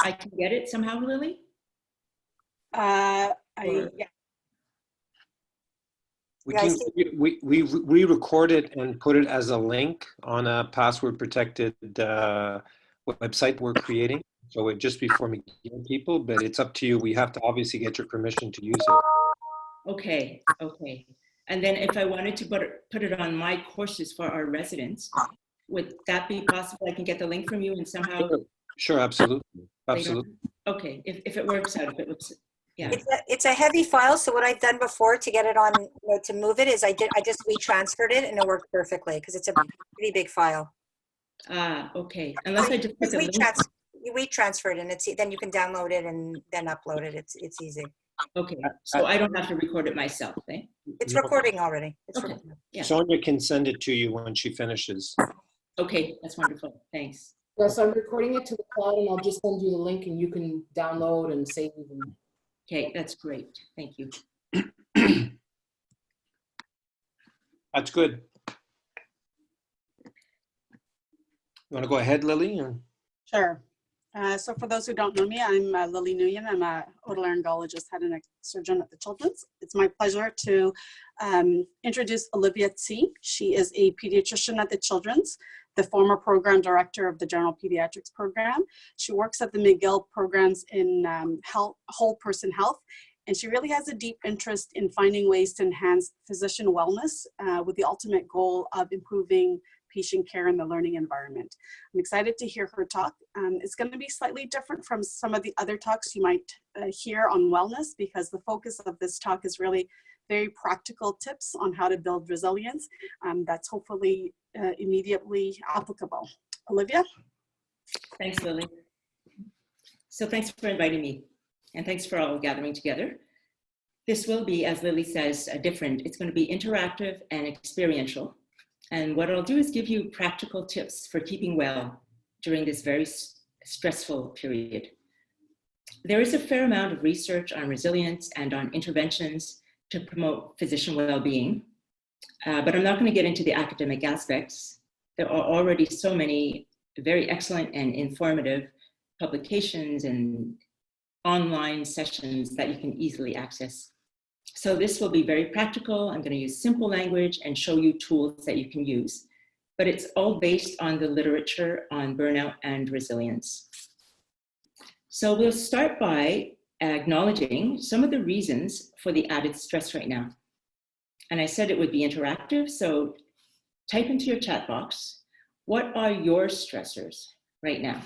I can get it somehow, Lily? Yeah. We Yeah, I can we record it and put it as a link on a password protected website we're creating. So it just before McGill people, but it's up to you. We have to obviously get your permission to use it. Okay, okay. And then if I wanted to put it on my courses for our residents, would that be possible? I can get the link from you and somehow. Sure, absolutely, absolutely. Okay, if it works out, if it looks, yeah. It's a heavy file. So what I've done before to get it on, to move it is I just retransferred it and it worked perfectly because it's a pretty big file. Ah, okay. Unless I just put the link. We transferred and then you can download it and then upload it. It's easy. Okay, so I don't have to record it myself, eh? It's recording already. It's okay. recording. Yeah. Sonia can send it to you when she finishes. Okay, that's wonderful. Thanks. Yes, I'm recording it to the cloud and I'll just send you the link and you can download and save. Okay, that's great. Thank you. That's good. You want to go ahead, Lily? Or? Sure. So for those who don't know me, I'm Lily Nguyen. I'm a otolaryngologist, head and neck surgeon at the Children's. It's my pleasure to introduce Olivia Tse. She is a pediatrician at the Children's, the former program director of the General Pediatrics Program. She works at the McGill programs in whole person health, and she really has a deep interest in finding ways to enhance physician wellness with the ultimate goal of improving patient care in the learning environment. I'm excited to hear her talk. It's going to be slightly different from some of the other talks you might hear on wellness because the focus of this talk is really very practical tips on how to build resilience that's hopefully immediately applicable. Olivia? Thanks, Lily. So thanks for inviting me and thanks for all gathering together. This will be, as Lily says, different. It's going to be interactive and experiential. And what I'll do is give you practical tips for keeping well during this very stressful period. There is a fair amount of research on resilience and on interventions to promote physician well-being, but I'm not going to get into the academic aspects. There are already so many very excellent and informative publications and online sessions that you can easily access. So this will be very practical. I'm going to use simple language and show you tools that you can use, but it's all based on the literature on burnout and resilience. So we'll start by acknowledging some of the reasons for the added stress right now. And I said it would be interactive, so type into your chat box, what are your stressors right now?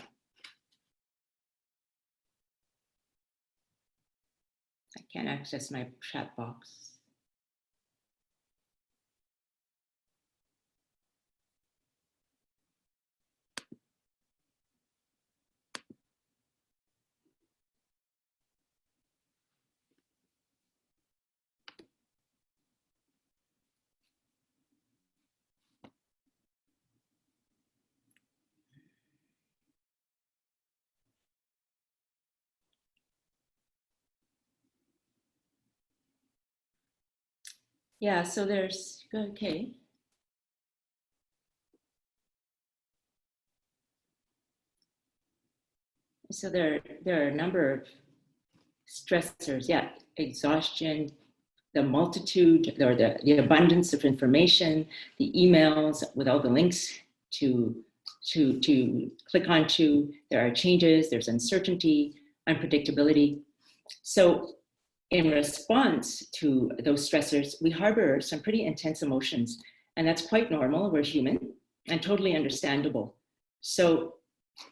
I can't access my chat box. Yeah, so there's, okay. So there are a number of stressors, yeah, exhaustion, the multitude or the abundance of information, the emails with all the links to click onto, there are changes, there's uncertainty, unpredictability. So in response to those stressors, we harbor some pretty intense emotions, and that's quite normal. We're human and totally understandable. So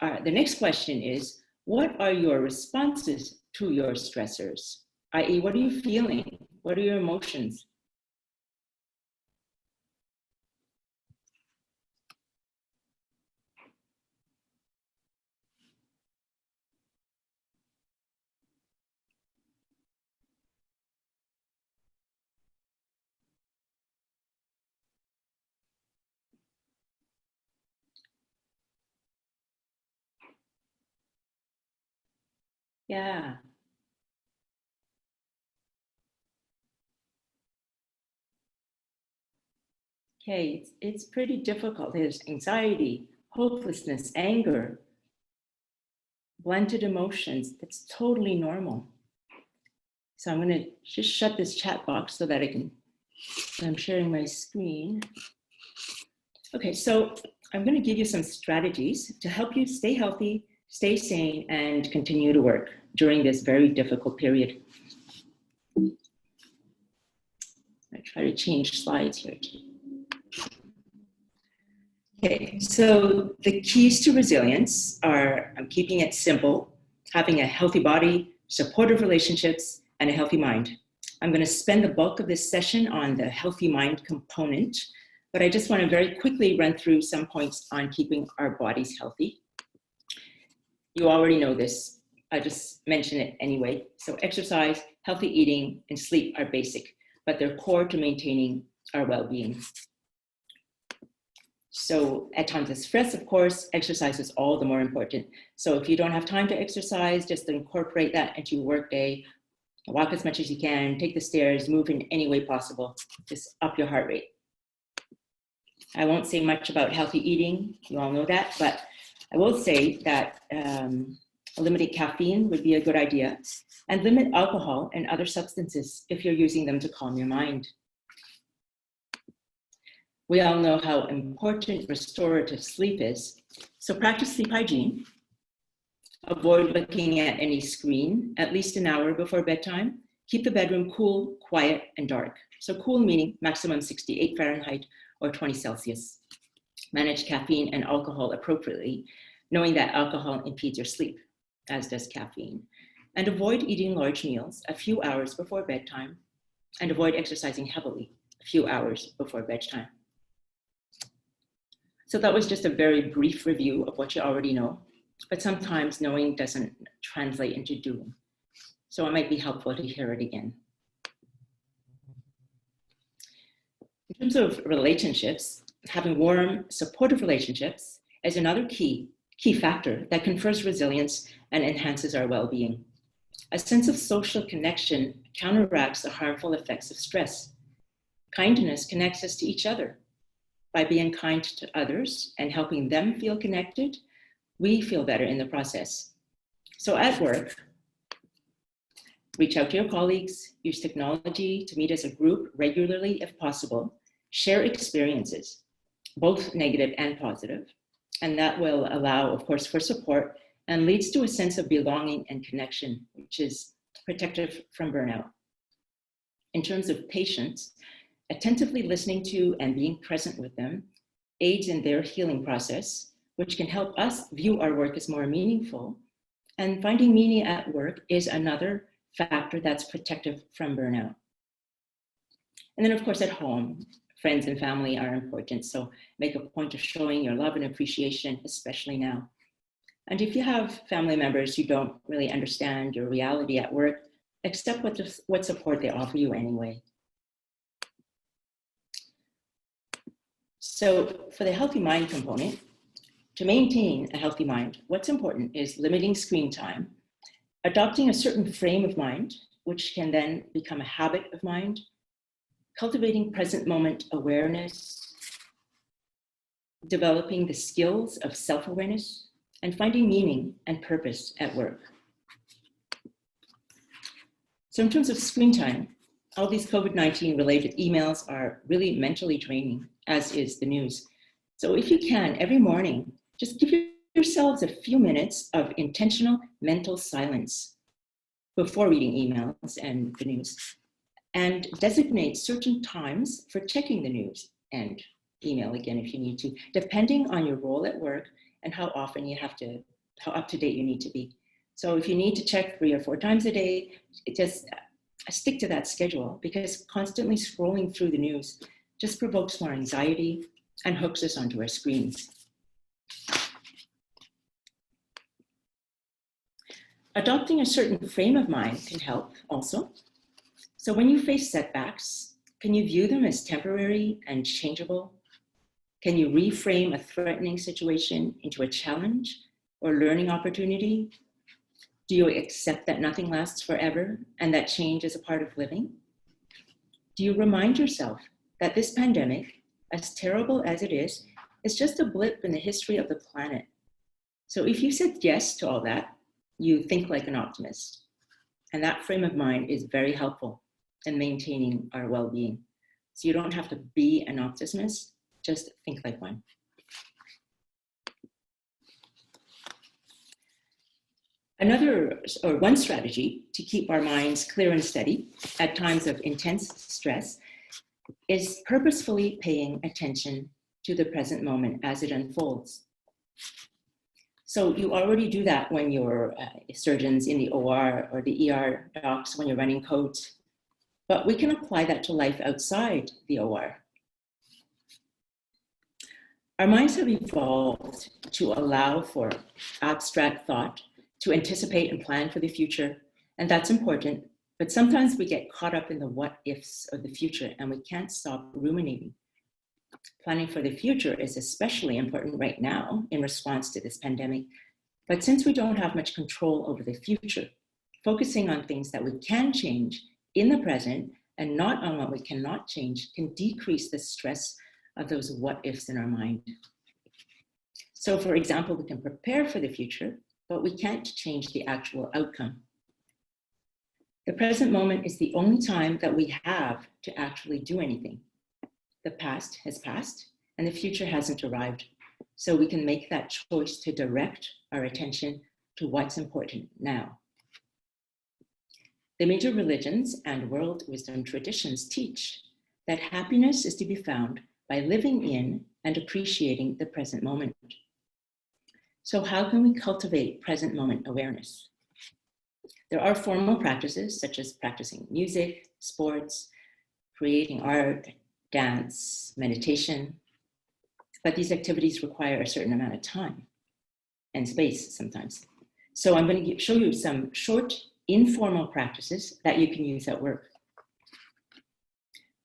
the next question is, what are your responses to your stressors? I.e., what are you feeling? What are your emotions? Yeah. Okay, it's pretty difficult. There's anxiety, hopelessness, anger, blended emotions. That's totally normal. So I'm going to just shut this chat box so that I'm sharing my screen. Okay, so I'm going to give you some strategies to help you stay healthy, stay sane, and continue to work during this very difficult period. I try to change slides here. Okay, so the keys to resilience are keeping it simple, having a healthy body, supportive relationships, and a healthy mind. I'm going to spend the bulk of this session on the healthy mind component, but I just want to very quickly run through some points on keeping our bodies healthy. You already know this. I just mention it anyway. So exercise, healthy eating, and sleep are basic, but they're core to maintaining our well-being. So at times of stress, of course, exercise is all the more important. So if you don't have time to exercise, just incorporate that into your workday. Walk as much as you can, take the stairs, move in any way possible. Just up your heart rate. I won't say much about healthy eating. You all know that, but I will say that eliminate caffeine would be a good idea, and limit alcohol and other substances if you're using them to calm your mind. We all know how important restorative sleep is, so practice sleep hygiene. Avoid looking at any screen at least an hour before bedtime. Keep the bedroom cool, quiet, and dark. So cool meaning maximum 68 Fahrenheit or 20 Celsius. Manage caffeine and alcohol appropriately, knowing that alcohol impedes your sleep, as does caffeine. And avoid eating large meals a few hours before bedtime, and avoid exercising heavily a few hours before bedtime. So that was just a very brief review of what you already know, but sometimes knowing doesn't translate into doing. So it might be helpful to hear it again. In terms of relationships, having warm, supportive relationships is another key factor that confers resilience and enhances our well-being. A sense of social connection counteracts the harmful effects of stress. Kindness connects us to each other. By being kind to others and helping them feel connected, we feel better in the process. So at work, reach out to your colleagues, use technology to meet as a group regularly if possible, share experiences, both negative and positive, and that will allow, of course, for support and leads to a sense of belonging and connection, which is protective from burnout. In terms of patients, attentively listening to and being present with them aids in their healing process, which can help us view our work as more meaningful. And finding meaning at work is another factor that's protective from burnout. And then of course at home, friends and family are important. So make a point of showing your love and appreciation, especially now. And if you have family members who don't really understand your reality at work, accept what support they offer you anyway. So for the healthy mind component, to maintain a healthy mind, what's important is limiting screen time, adopting a certain frame of mind, which can then become a habit of mind, cultivating present moment awareness, developing the skills of self-awareness, and finding meaning and purpose at work. So in terms of screen time, all these COVID-19 related emails are really mentally draining, as is the news. So if you can, every morning, just give yourselves a few minutes of intentional mental silence before reading emails and the news, and designate certain times for checking the news and email again if you need to, depending on your role at work and how often you have to, how up to date you need to be. So if you need to check 3 or 4 times a day, just stick to that schedule, because constantly scrolling through the news just provokes more anxiety and hooks us onto our screens. Adopting a certain frame of mind can help also. So when you face setbacks, can you view them as temporary and changeable? Can you reframe a threatening situation into a challenge or learning opportunity? Do you accept that nothing lasts forever and that change is a part of living? Do you remind yourself that this pandemic, as terrible as it is just a blip in the history of the planet? So if you said yes to all that, you think like an optimist. And that frame of mind is very helpful in maintaining our well-being. So you don't have to be an optimist, just think like one. One strategy to keep our minds clear and steady at times of intense stress is purposefully paying attention to the present moment as it unfolds. So you already do that when you're surgeons in the OR or the ER docs when you're running codes, but we can apply that to life outside the OR. Our minds have evolved to allow for abstract thought, to anticipate and plan for the future, and that's important, but sometimes we get caught up in the what ifs of the future and we can't stop ruminating. Planning for the future is especially important right now in response to this pandemic, but since we don't have much control over the future, focusing on things that we can change in the present and not on what we cannot change can decrease the stress of those what ifs in our mind. So for example, we can prepare for the future, but we can't change the actual outcome. The present moment is the only time that we have to actually do anything. The past has passed and the future hasn't arrived. So we can make that choice to direct our attention to what's important now. The major religions and world wisdom traditions teach that happiness is to be found by living in and appreciating the present moment. So how can we cultivate present moment awareness? There are formal practices such as practicing music, sports, creating art, dance, meditation, but these activities require a certain amount of time and space sometimes. So I'm going to show you some short informal practices that you can use at work.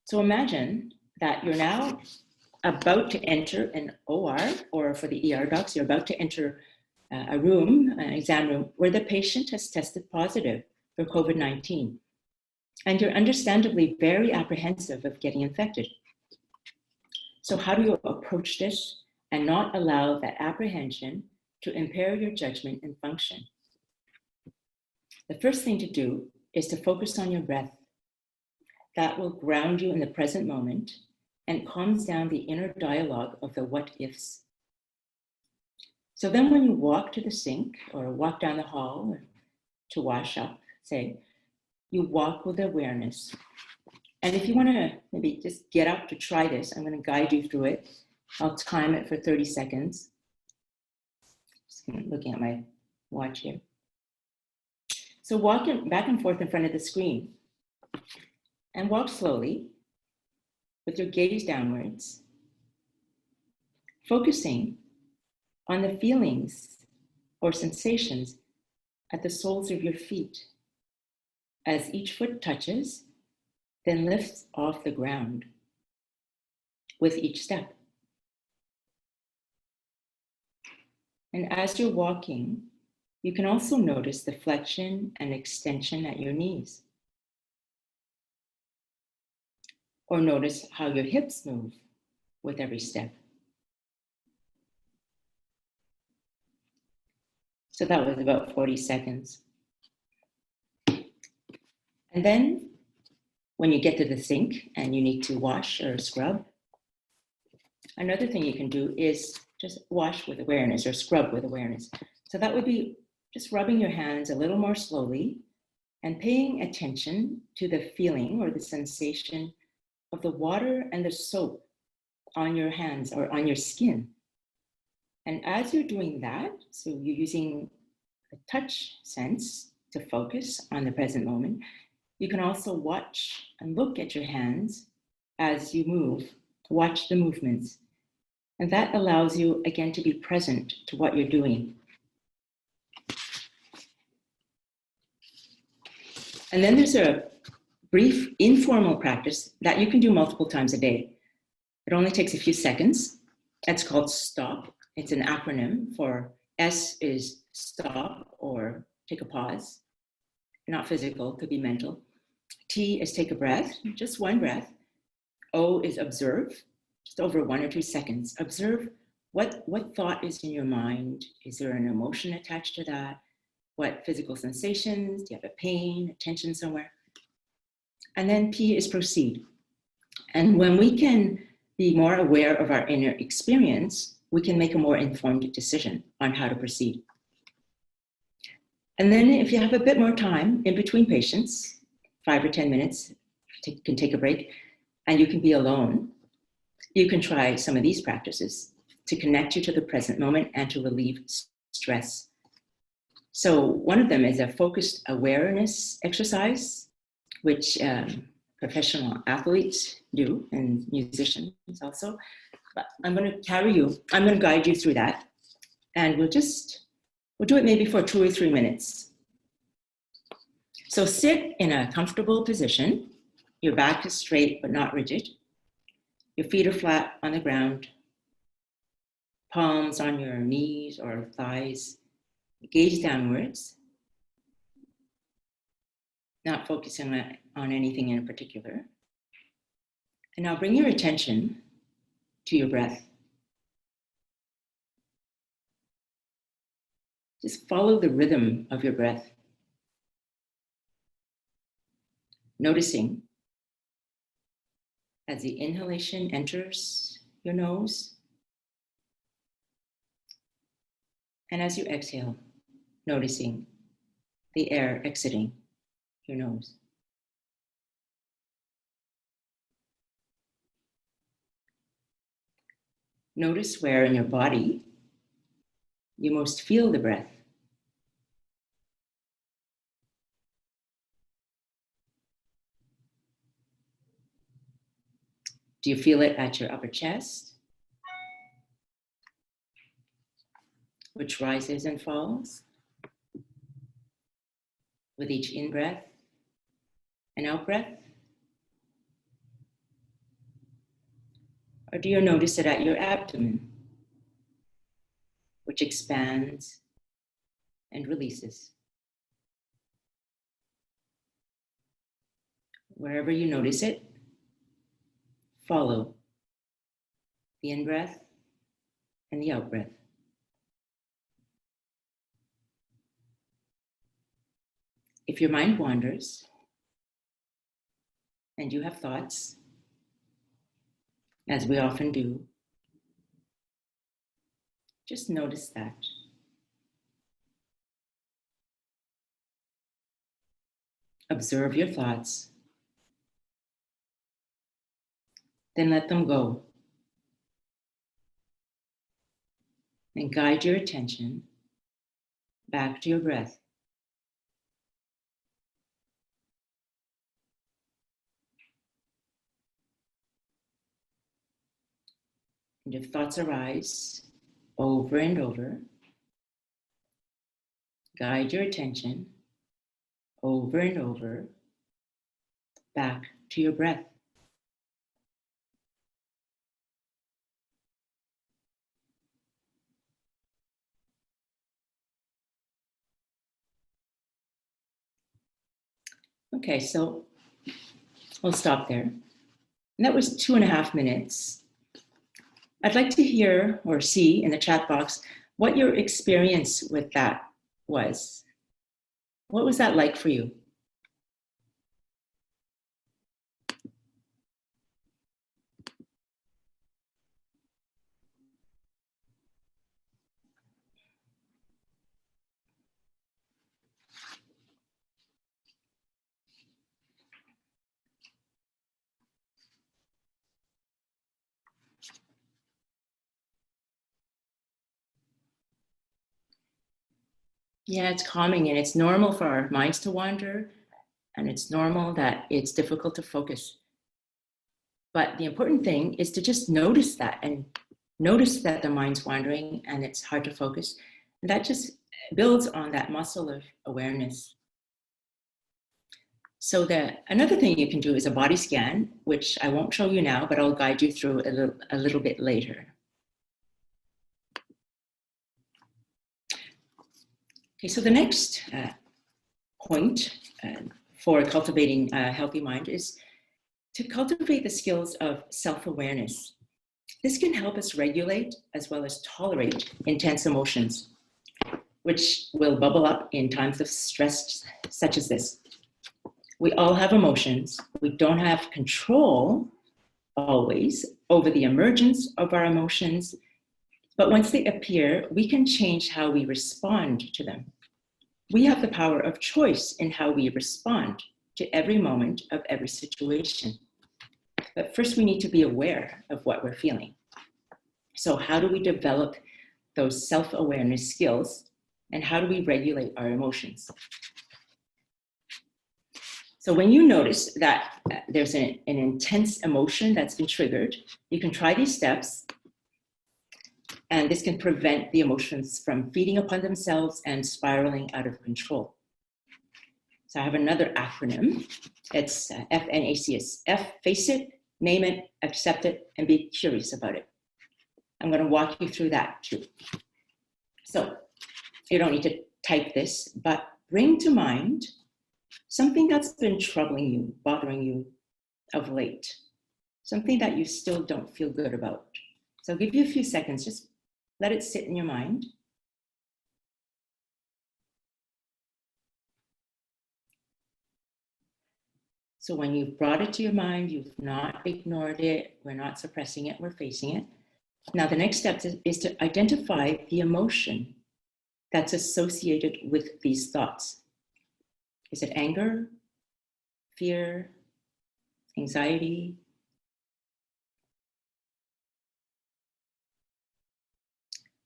So imagine that you're now about to enter an OR, or for the ER docs, you're about to enter a room, an exam room, where the patient has tested positive for COVID-19. And you're understandably very apprehensive of getting infected. So how do you approach this and not allow that apprehension to impair your judgment and function? The first thing to do is to focus on your breath. That will ground you in the present moment and calms down the inner dialogue of the what ifs. So then when you walk to the sink or walk down the hall to wash up, say, you walk with awareness. And if you want to maybe just get up to try this, I'm going to guide you through it. I'll time it for 30 seconds. Just looking at my watch here. So walk back and forth in front of the screen and walk slowly with your gaze downwards, focusing on the feelings or sensations at the soles of your feet as each foot touches, then lifts off the ground with each step. And as you're walking, you can also notice the flexion and extension at your knees. Or notice how your hips move with every step. So that was about 40 seconds. And then when you get to the sink and you need to wash or scrub, another thing you can do is just wash with awareness or scrub with awareness. So that would be just rubbing your hands a little more slowly and paying attention to the feeling or the sensation of the water and the soap on your hands or on your skin. And as you're doing that, so you're using the touch sense to focus on the present moment, you can also watch and look at your hands as you move, watch the movements. And that allows you, again, to be present to what you're doing. And then there's a brief informal practice that you can do multiple times a day. It only takes a few seconds. It's called STOP. It's an acronym for S is stop or take a pause. Not physical, could be mental. T is take a breath, just one breath. O is observe, just over 1 or 2 seconds. Observe what thought is in your mind. Is there an emotion attached to that? What physical sensations? Do you have a pain, a tension somewhere? And then P is proceed. And when we can be more aware of our inner experience, we can make a more informed decision on how to proceed. And then if you have a bit more time in between patients, 5 or 10 minutes, you can take a break, and you can be alone, you can try some of these practices to connect you to the present moment and to relieve stress. So one of them is a focused awareness exercise, which professional athletes do, and musicians also. But I'm going to guide you through that. And we'll do it maybe for 2 or 3 minutes. So sit in a comfortable position. Your back is straight but not rigid. Your feet are flat on the ground. Palms on your knees or thighs. Gaze downwards. Not focusing on anything in particular. And now bring your attention to your breath. Just follow the rhythm of your breath. Noticing as the inhalation enters your nose, and as you exhale, noticing the air exiting your nose. Notice where in your body you most feel the breath. Do you feel it at your upper chest, which rises and falls with each in-breath and out-breath? Or do you notice it at your abdomen, which expands and releases? Wherever you notice it, follow the in-breath and the out-breath. If your mind wanders and you have thoughts, as we often do, just notice that. Observe your thoughts. Then let them go. And guide your attention back to your breath. And if thoughts arise over and over, guide your attention over and over back to your breath. Okay, so we'll stop there. And that was 2.5 minutes. I'd like to hear or see in the chat box what your experience with that was. What was that like for you? Yeah, it's calming, and it's normal for our minds to wander, and it's normal that it's difficult to focus. But the important thing is to just notice that, and notice that the mind's wandering and it's hard to focus. And that just builds on that muscle of awareness. So another thing you can do is a body scan, which I won't show you now, but I'll guide you through a little bit later. Okay, so the next point for cultivating a healthy mind is to cultivate the skills of self-awareness. This can help us regulate as well as tolerate intense emotions. which will bubble up in times of stress such as this. We all have emotions. We don't have control always over the emergence of our emotions, but once they appear, we can change how we respond to them. We have the power of choice in how we respond to every moment of every situation. But first, we need to be aware of what we're feeling. So how do we develop those self-awareness skills, and how do we regulate our emotions? So when you notice that there's an intense emotion that's been triggered, you can try these steps, and this can prevent the emotions from feeding upon themselves and spiraling out of control. So I have another acronym. It's FNAC. It's F, face it, name it, accept it, and be curious about it. I'm going to walk you through that too. So you don't need to type this, but bring to mind something that's been troubling you, bothering you of late, something that you still don't feel good about. So I'll give you a few seconds, just let it sit in your mind. So when you've brought it to your mind, you've not ignored it, we're not suppressing it, we're facing it. Now the next step is to identify the emotion that's associated with these thoughts. Is it anger, fear, anxiety?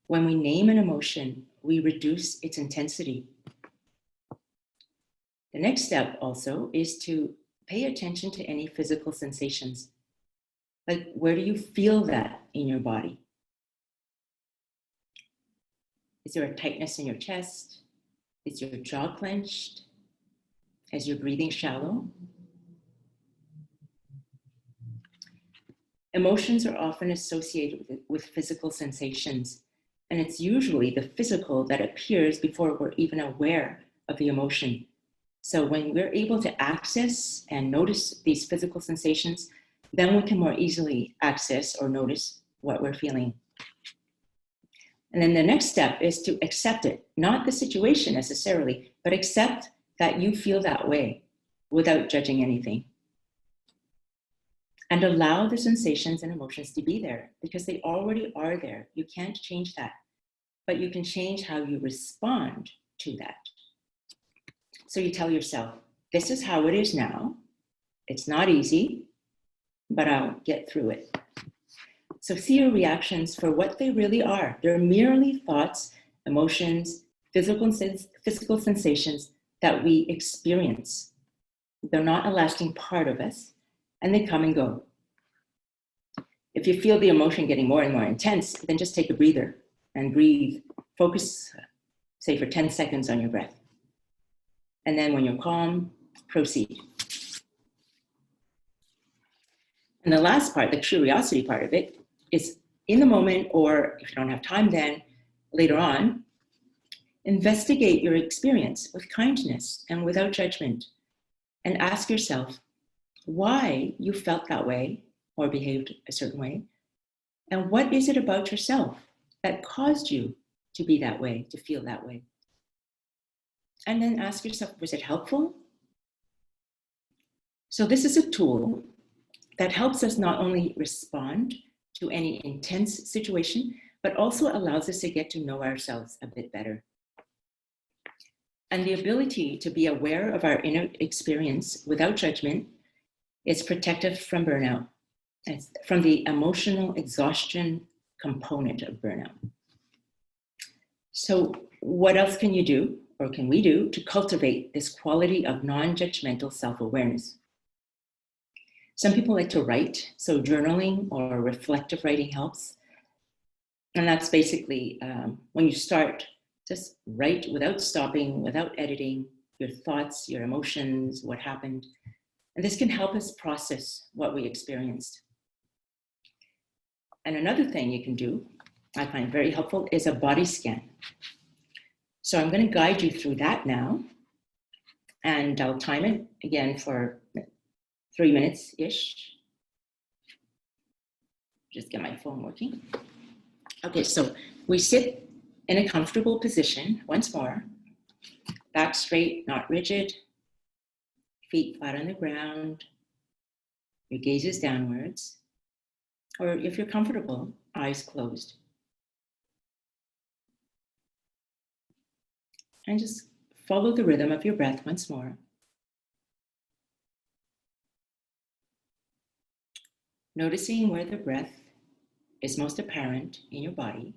When we name an emotion, we reduce its intensity. The next step also is to pay attention to any physical sensations. Like, where do you feel that in your body? Is there a tightness in your chest? Is your jaw clenched? Is your breathing shallow? Emotions are often associated with physical sensations, and it's usually the physical that appears before we're even aware of the emotion. So when we're able to access and notice these physical sensations, then we can more easily access or notice what we're feeling. And then the next step is to accept it, not the situation necessarily, but accept that you feel that way without judging anything. And allow the sensations and emotions to be there because they already are there. You can't change that, but you can change how you respond to that. So you tell yourself, this is how it is now. It's not easy, but I'll get through it. So see your reactions for what they really are. They're merely thoughts, emotions, physical sensations that we experience. They're not a lasting part of us, and they come and go. If you feel the emotion getting more and more intense, then just take a breather and breathe. Focus, say, for 10 seconds on your breath. And then when you're calm, proceed. And the last part, the curiosity part of it, is in the moment, or if you don't have time then, later on, investigate your experience with kindness and without judgment. And ask yourself why you felt that way or behaved a certain way. And what is it about yourself that caused you to be that way, to feel that way? And then ask yourself, was it helpful? So this is a tool that helps us not only respond to any intense situation, but also allows us to get to know ourselves a bit better. And the ability to be aware of our inner experience without judgment is protective from burnout. It's from the emotional exhaustion component of burnout. So what else can you do, or can we do, to cultivate this quality of non-judgmental self-awareness? Some people like to write, so journaling or reflective writing helps. And that's basically when you start, just write without stopping, without editing, your thoughts, your emotions, what happened. And this can help us process what we experienced. And another thing you can do, I find very helpful, is a body scan. So I'm going to guide you through that now. And I'll time it again for 3 minutes-ish. Just get my phone working. Okay, so we sit in a comfortable position, once more. Back straight, not rigid. Feet flat on the ground. Your gaze is downwards. Or if you're comfortable, eyes closed. And just follow the rhythm of your breath once more. Noticing where the breath is most apparent in your body.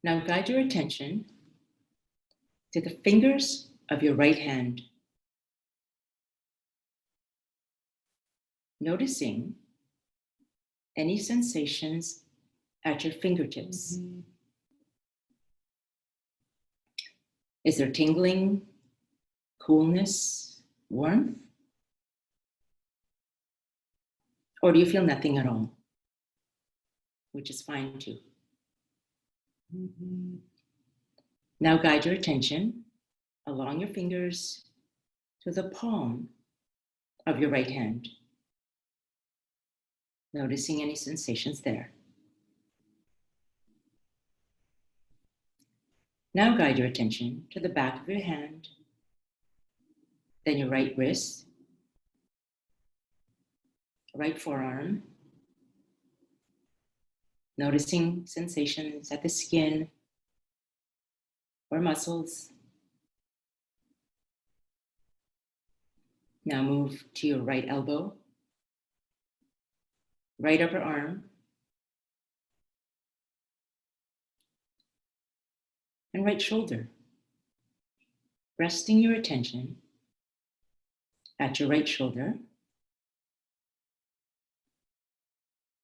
Now guide your attention to the fingers of your right hand. Noticing any sensations at your fingertips. Is there tingling, coolness, warmth? Or do you feel nothing at all? Which is fine too. Now guide your attention along your fingers to the palm of your right hand. Noticing any sensations there. Now guide your attention to the back of your hand, then your right wrist, right forearm, noticing sensations at the skin or muscles. Now move to your right elbow, right upper arm, and right shoulder. Resting your attention at your right shoulder.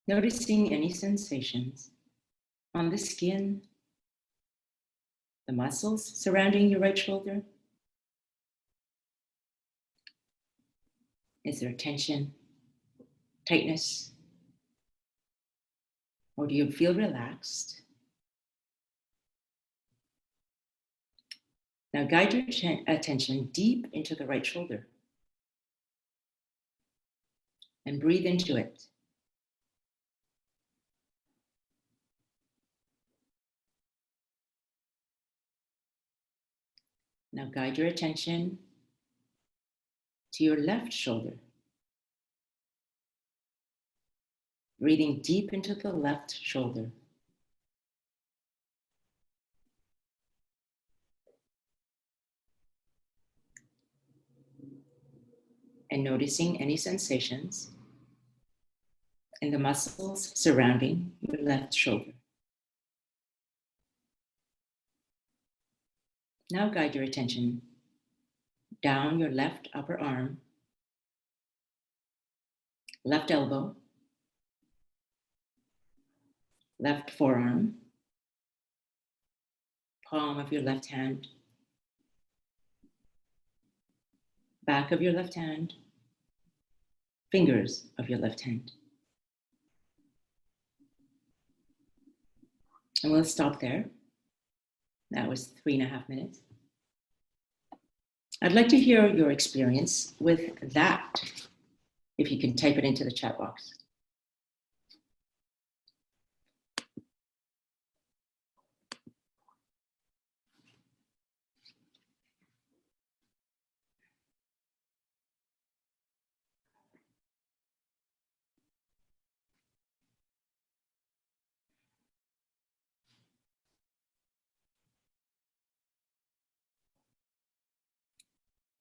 Noticing any sensations on the skin, the muscles surrounding your right shoulder. Is there tension, tightness, or do you feel relaxed? Now guide your attention deep into the right shoulder and breathe into it. Now guide your attention to your left shoulder. Breathing deep into the left shoulder. And noticing any sensations in the muscles surrounding your left shoulder. Now guide your attention down your left upper arm, left elbow, left forearm, palm of your left hand, back of your left hand, fingers of your left hand. And we'll stop there. That was 3.5 minutes. I'd like to hear your experience with that, if you can type it into the chat box.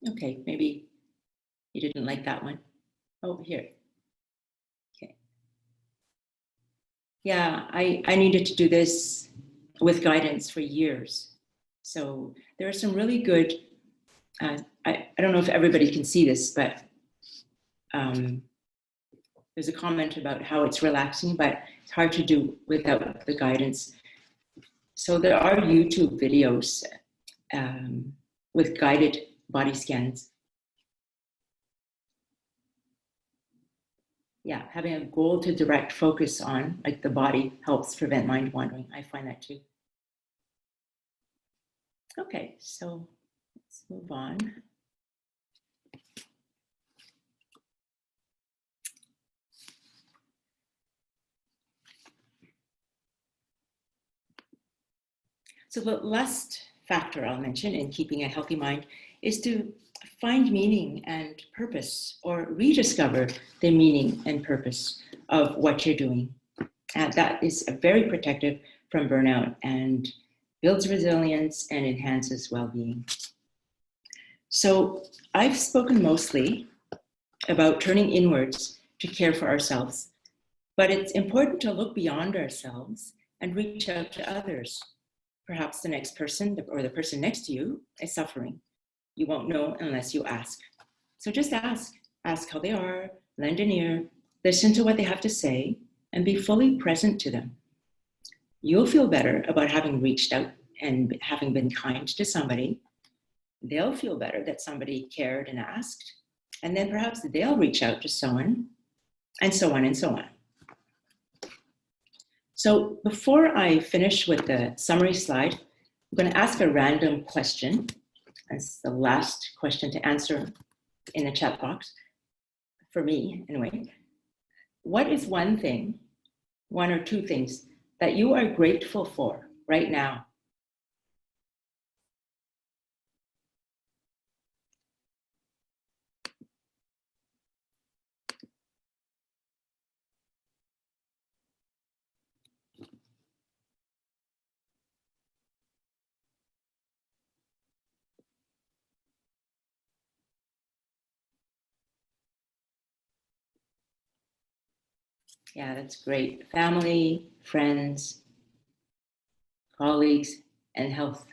Okay, maybe you didn't like that one. Oh, here. Okay. Yeah, I needed to do this with guidance for years. So there are some really good, I don't know if everybody can see this, but there's a comment about how it's relaxing, but it's hard to do without the guidance. So there are YouTube videos with guided body scans. Yeah, having a goal to direct focus on, like the body, helps prevent mind wandering. I find that too. Okay, so let's move on. So the last factor I'll mention in keeping a healthy mind is to find meaning and purpose, or rediscover the meaning and purpose of what you're doing. And that is very protective from burnout and builds resilience and enhances well-being. So I've spoken mostly about turning inwards to care for ourselves, but it's important to look beyond ourselves and reach out to others. Perhaps the next person or the person next to you is suffering. You won't know unless you ask. So just ask. Ask how they are, lend an ear, listen to what they have to say, and be fully present to them. You'll feel better about having reached out and having been kind to somebody. They'll feel better that somebody cared and asked. And then perhaps they'll reach out to someone, and so on and so on. So before I finish with the summary slide, I'm going to ask a random question. That's the last question to answer in the chat box, for me anyway. What is one thing, one or two things, that you are grateful for right now? Yeah, that's great. Family, friends, colleagues, and health.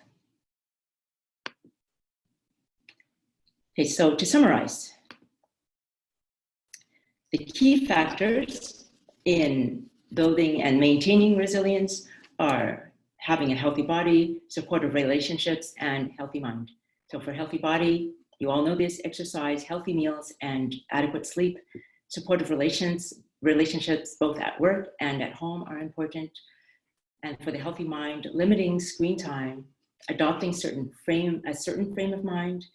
Okay, so to summarize, the key factors in building and maintaining resilience are having a healthy body, supportive relationships, and healthy mind. So for healthy body, you all know this: exercise, healthy meals, and adequate sleep. Supportive relationships both at work and at home are important. And for the healthy mind, limiting screen time, adopting a certain frame of mind,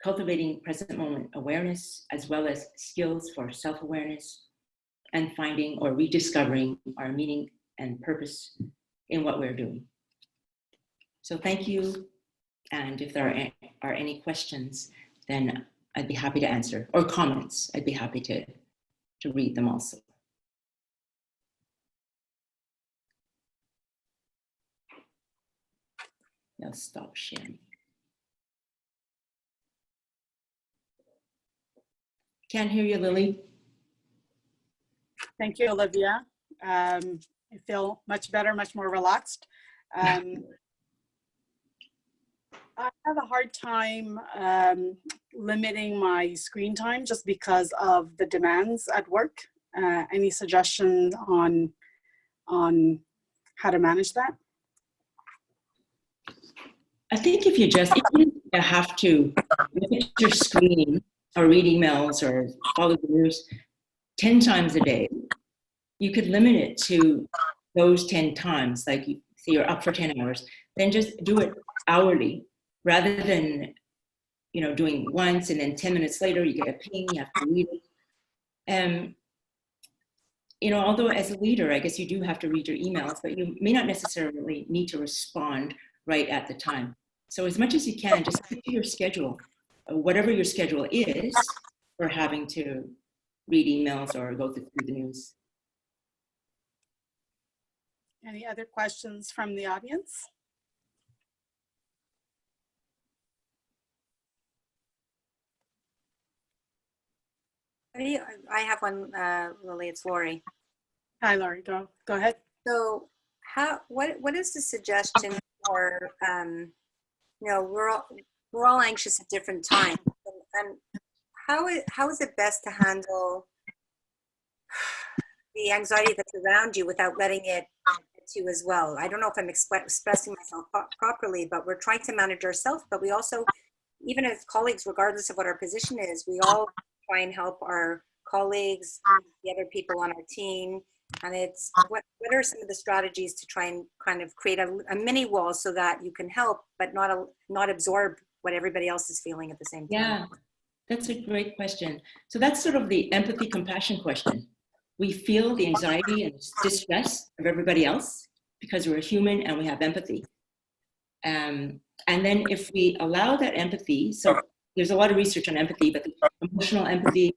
cultivating present moment awareness, as well as skills for self-awareness, and finding or rediscovering our meaning and purpose in what we're doing. So thank you. And if there are any questions, then I'd be happy to answer, or comments, I'd be happy to read them also. I'll stop sharing. Can't hear you, Lily. Thank you, Olivia. I feel much better, much more relaxed. I have a hard time limiting my screen time just because of the demands at work. Any suggestions on how to manage that? I think if you have to look at your screen or read emails or follow the news 10 times a day, you could limit it to those 10 times. Like, say you're up for 10 hours, then just do it hourly rather than, doing once and then 10 minutes later you get a ping, you have to read it. Although as a leader, I guess you do have to read your emails, but you may not necessarily need to respond right at the time. So as much as you can, just stick to your schedule, whatever your schedule is for having to read emails or go through the news. Any other questions from the audience? I have one, Lily, it's Lori. Hi, Laurie, go ahead. So what is the suggestion for, we're all anxious at different times. And how is it best to handle the anxiety that's around you without letting it get to you as well? I don't know if I'm expressing myself properly, but we're trying to manage ourselves, but we also, even as colleagues, regardless of what our position is, we all try and help our colleagues, the other people on our team. And it's what are some of the strategies to try and kind of create a mini wall so that you can help, but not absorb what everybody else is feeling at the same time? Yeah, that's a great question. So that's sort of the empathy compassion question. We feel the anxiety and distress of everybody else because we're human and we have empathy. And then if we allow that empathy, so there's a lot of research on empathy, but the emotional empathy,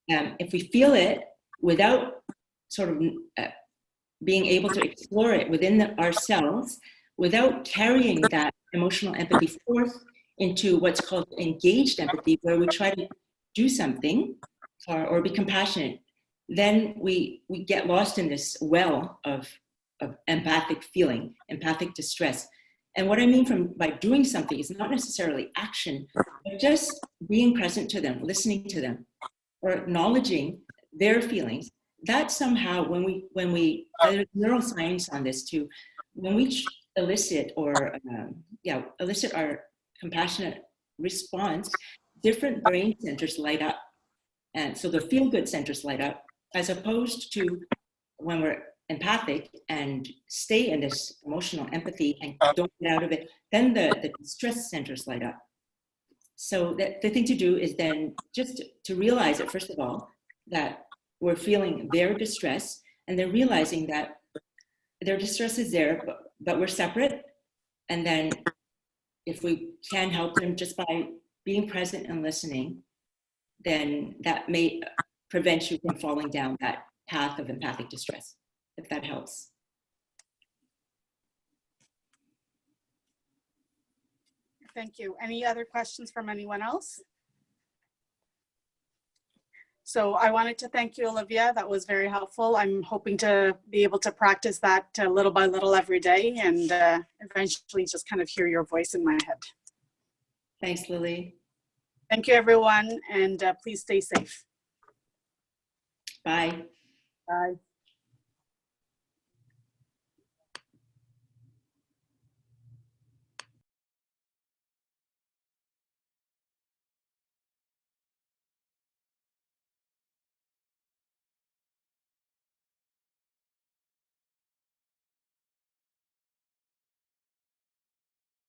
if we feel it without sort of being able to explore it within ourselves, without carrying that emotional empathy forth into what's called engaged empathy, where we try to do something or be compassionate, then we get lost in this well of empathic feeling, empathic distress. And what I mean by doing something is not necessarily action, but just being present to them, listening to them, or acknowledging their feelings. That somehow, when we there's neuroscience on this too, when we elicit our compassionate response, different brain centers light up. And so the feel-good centers light up, as opposed to when we're empathic and stay in this emotional empathy and don't get out of it, then the stress centers light up. So the thing to do is then just to realize it, first of all, that we're feeling their distress, and then realizing that their distress is there, but we're separate. And then if we can help them just by being present and listening, then that may prevent you from falling down that path of empathic distress, if that helps. Thank you. Any other questions from anyone else? So I wanted to thank you, Olivia. That was very helpful. I'm hoping to be able to practice that little by little every day, and eventually just kind of hear your voice in my head. Thanks, Lily. Thank you, everyone, and please stay safe. Bye. Bye.